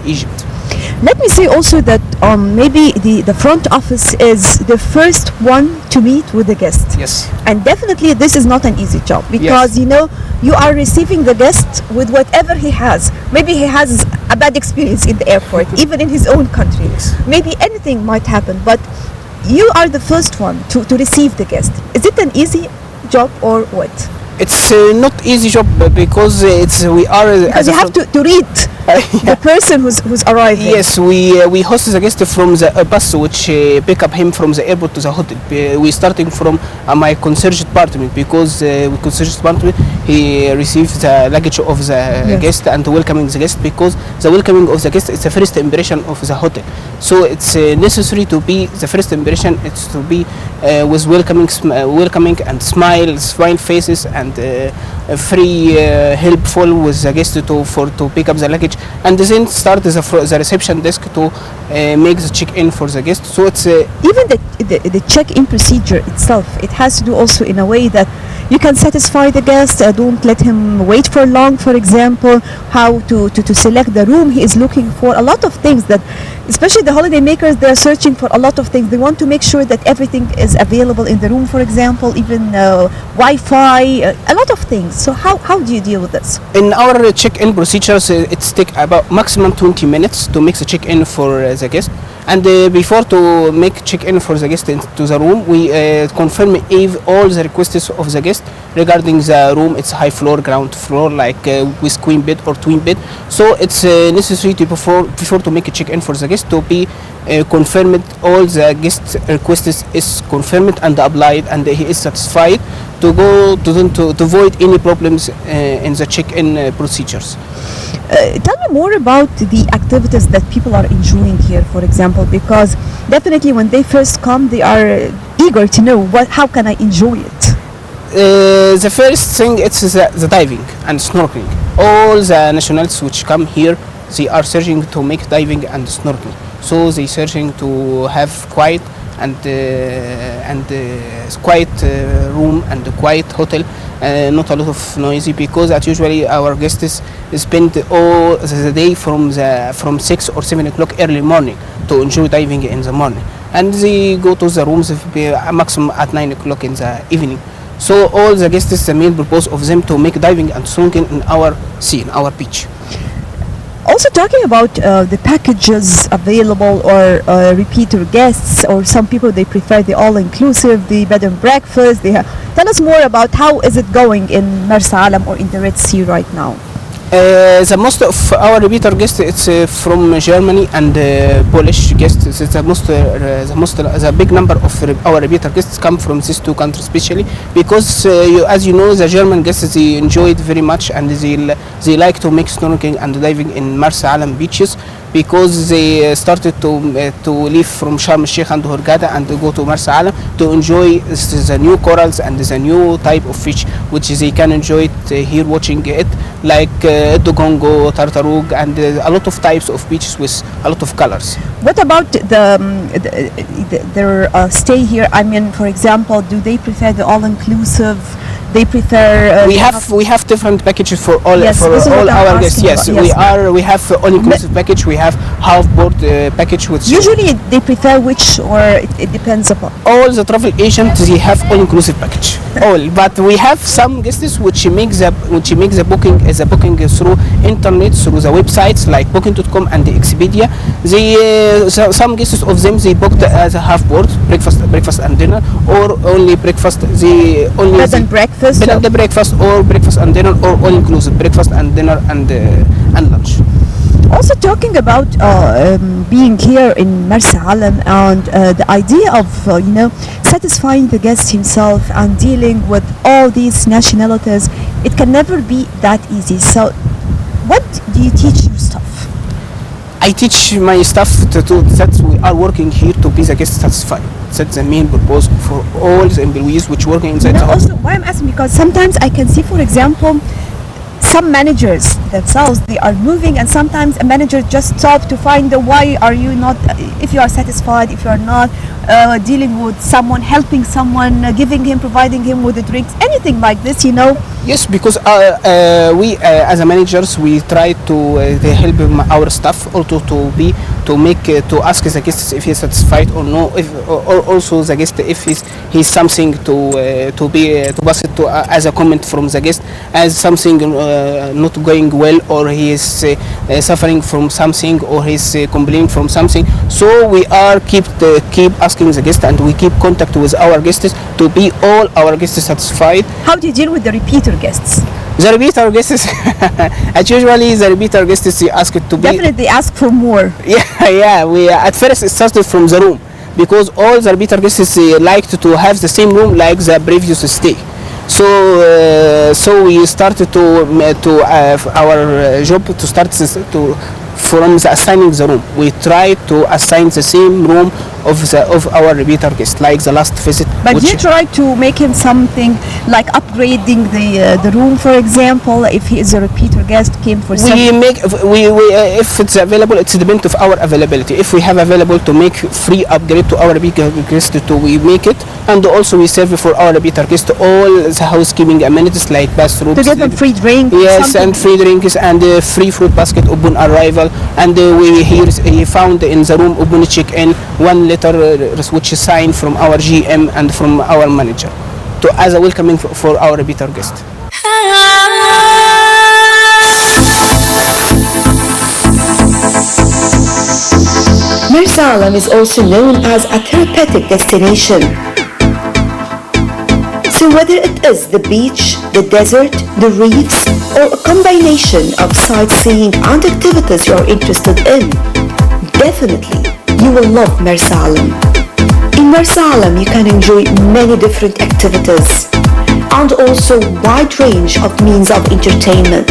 Egypt. Let me say also that maybe the front office is the first one to meet with the guest. Yes. And definitely this is not an easy job, because Yes. you are receiving the guest with whatever he has. Maybe he has a bad experience in the airport, even in his own country. Yes. Maybe anything might happen, but you are the first one to receive the guest. Is it an easy job or what? It's not easy job because we are Because you have to read the person who's arriving. Yes, we host the guest from the bus which pick up him from the airport to the hotel. We starting from my concierge department, because concierge department he receives the luggage of the guest and welcoming the guest, because the welcoming of the guest is the first impression of the hotel. So it's necessary to be the first impression. It's to be with welcoming and smile faces and free helpful with the guest to pick up the luggage, and then start the reception desk to make the check-in for the guest. So it's even the check-in procedure itself, it has to do also in a way that you can satisfy the guest, don't let him wait for long, for example, how to select the room he is looking for, a lot of things that, especially the holiday makers, they're searching for a lot of things. They want to make sure that everything is available in the room, for example, even Wi-Fi, a lot of things. So how do you deal with this? in our check-in procedures, it's take about maximum 20 minutes to make the check-in for the guest. And before to make check-in for the guest into the room, we confirm if all the requests of the guest regarding the room. It's high floor, ground floor, like with queen bed or twin bed. So it's necessary to before to make a check-in for the guest to be confirmed all the guest requests is confirmed and applied, and he is satisfied to go to avoid any problems in the check-in procedures. Tell me more about the activities that people are enjoying here, for example, because definitely when they first come, they are eager to know how can I enjoy it. The first thing it's the diving and snorkeling. All the nationals which come here, they are searching to make diving and snorkeling. So they searching to have quiet and quiet room and quiet hotel, not a lot of noisy, because usually our guests spend all the day from 6 or 7 o'clock early morning to enjoy diving in the morning, and they go to the rooms maximum at 9 o'clock in the evening. So all the guests, the main purpose of them to make diving and snorkeling in our sea, in our beach. Also talking about the packages available or repeater guests, or some people they prefer the all-inclusive, the bed and breakfast. Tell us more about how is it going in Marsa Alam or in the Red Sea right now. The most of our repeater guests it's from Germany and Polish guests. It's the big number of our repeater guests come from these two countries, especially because as you know, the German guests they enjoy it very much, and they like to make snorkeling and diving in Marsa Alam beaches, because they started to leave from Sharm el-Sheikh and Hurghada and go to Marsa Alam to enjoy the new corals and the new type of fish which they can enjoy it here watching it, like Dogongo, Tartarug, and a lot of types of beaches with a lot of colors. What about their stay here? I mean, for example, do they prefer the all-inclusive? They prefer. We have different packages for all our guests. Yes, yes. we have all-inclusive package. We have half-board package. Which usually they prefer which, or it depends upon. All the travel agents they have all-inclusive package. All, but we have some guests which make the booking as a booking through internet, through the websites like Booking.com and Expedia. Some guests of them they booked as a half-board, breakfast and dinner, or only breakfast. They only bed and breakfast. Bed and breakfast, or breakfast and dinner, or all-inclusive breakfast and dinner and lunch. Also talking about being here in Marsa Alam and the idea of satisfying the guest himself and dealing with all these nationalities, it can never be that easy. So what do you teach your staff? I teach my staff that we are working here to be the guest satisfied. That's the main purpose for all the employees which working inside the hotel. Also, why I'm asking, because sometimes I can see, for example, some managers themselves, they are moving, and sometimes a manager just stops to find the why are you not, if you are satisfied, if you are not, dealing with someone, helping someone, giving him, providing him with the drinks, anything like this, Yes, because we as a managers we try to help our staff also to make to ask the guests if he's satisfied or no, if or also the guest if he's something to pass it to as a comment from the guest as something not going well, or he is suffering from something, or he's complaining from something. So we are keep asking the guest, and we keep contact with our guests to be all our guests satisfied. How do you deal with the repeater guests? The repeater guests, as usually the repeater guests ask to be Definitely ask for more. yeah. We at first it started from the room, because all the repeater guests liked to have the same room like the previous stay. So we started to our job to start to from the assigning the room. We try to assign the same room of our repeater guest, like the last visit. But you try to make him something like upgrading the room, for example, if he is a repeater guest, came for something. We if it's available, it's depends of our availability. If we have available to make free upgrade to our repeater guest, we make it, and also we serve for our repeater guest all the housekeeping amenities like bathrooms. To give them free drink. Yes, something. and free drinks and free fruit basket upon arrival. And he found in the room upon check-in one letter which is signed from our GM and from our manager to as a welcoming for our repeater guest. Marsa Alam is also known as a therapeutic destination. So whether it is the beach, the desert, the reefs, or a combination of sightseeing and activities you are interested in, definitely you will love Marsa Alam. In Marsa Alam you can enjoy many different activities and also wide range of means of entertainment.